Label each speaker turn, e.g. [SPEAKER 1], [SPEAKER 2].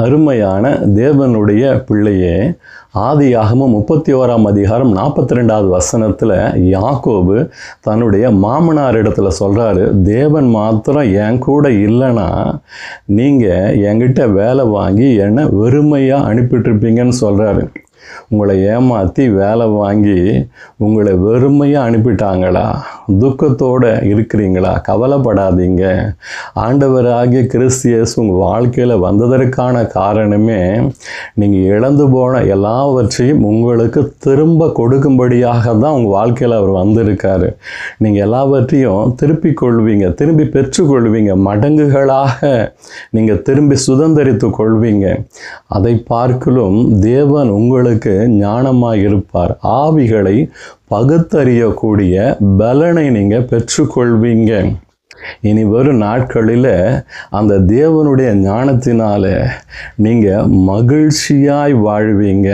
[SPEAKER 1] அருமையான தேவனுடைய பிள்ளையே, ஆதியாகமம் 31ஆம் அதிகாரம் 42வது வசனத்தில் யாக்கோபு தன்னுடைய மாமனார் இடத்துல சொல்கிறாரு, தேவன் மாத்திரம் என் கூட இல்லைன்னா நீங்கள் என்கிட்ட வேலை வாங்கி என்னை வெறுமையாக அனுப்பிட்டுருப்பீங்கன்னு சொல்கிறாரு. உங்களை ஏமாற்றி வேலை வாங்கி உங்களை வெறுமையாக அனுப்பிட்டாங்களா? துக்கத்தோடு இருக்கிறீங்களா? கவலைப்படாதீங்க. ஆண்டவராகிய கிறிஸ்து இயேசு உங்கள் வாழ்க்கையில் வந்ததற்கான காரணமே நீங்கள் இழந்து போன எல்லாவற்றையும் உங்களுக்கு திரும்ப கொடுக்கும்படியாக தான் உங்கள் வாழ்க்கையில் அவர் வந்திருக்காரு. நீங்கள் எல்லாவற்றையும் திருப்பி கொள்வீங்க, திரும்பி பெற்றுக்கொள்வீங்க, மடங்குகளாக நீங்கள் திரும்பி சுதந்திரித்து கொள்வீங்க. அதை பார்க்கலும் தேவன் உங்களுக்கு ஞானமாக இருப்பார். ஆவிகளை பகுத்தறியக்கூடிய பலனை நீங்கள் பெற்றுக்கொள்வீங்க. இனி வரும் நாட்களில் அந்த தேவனுடைய ஞானத்தினால நீங்கள் மகிழ்ச்சியாய் வாழ்வீங்க.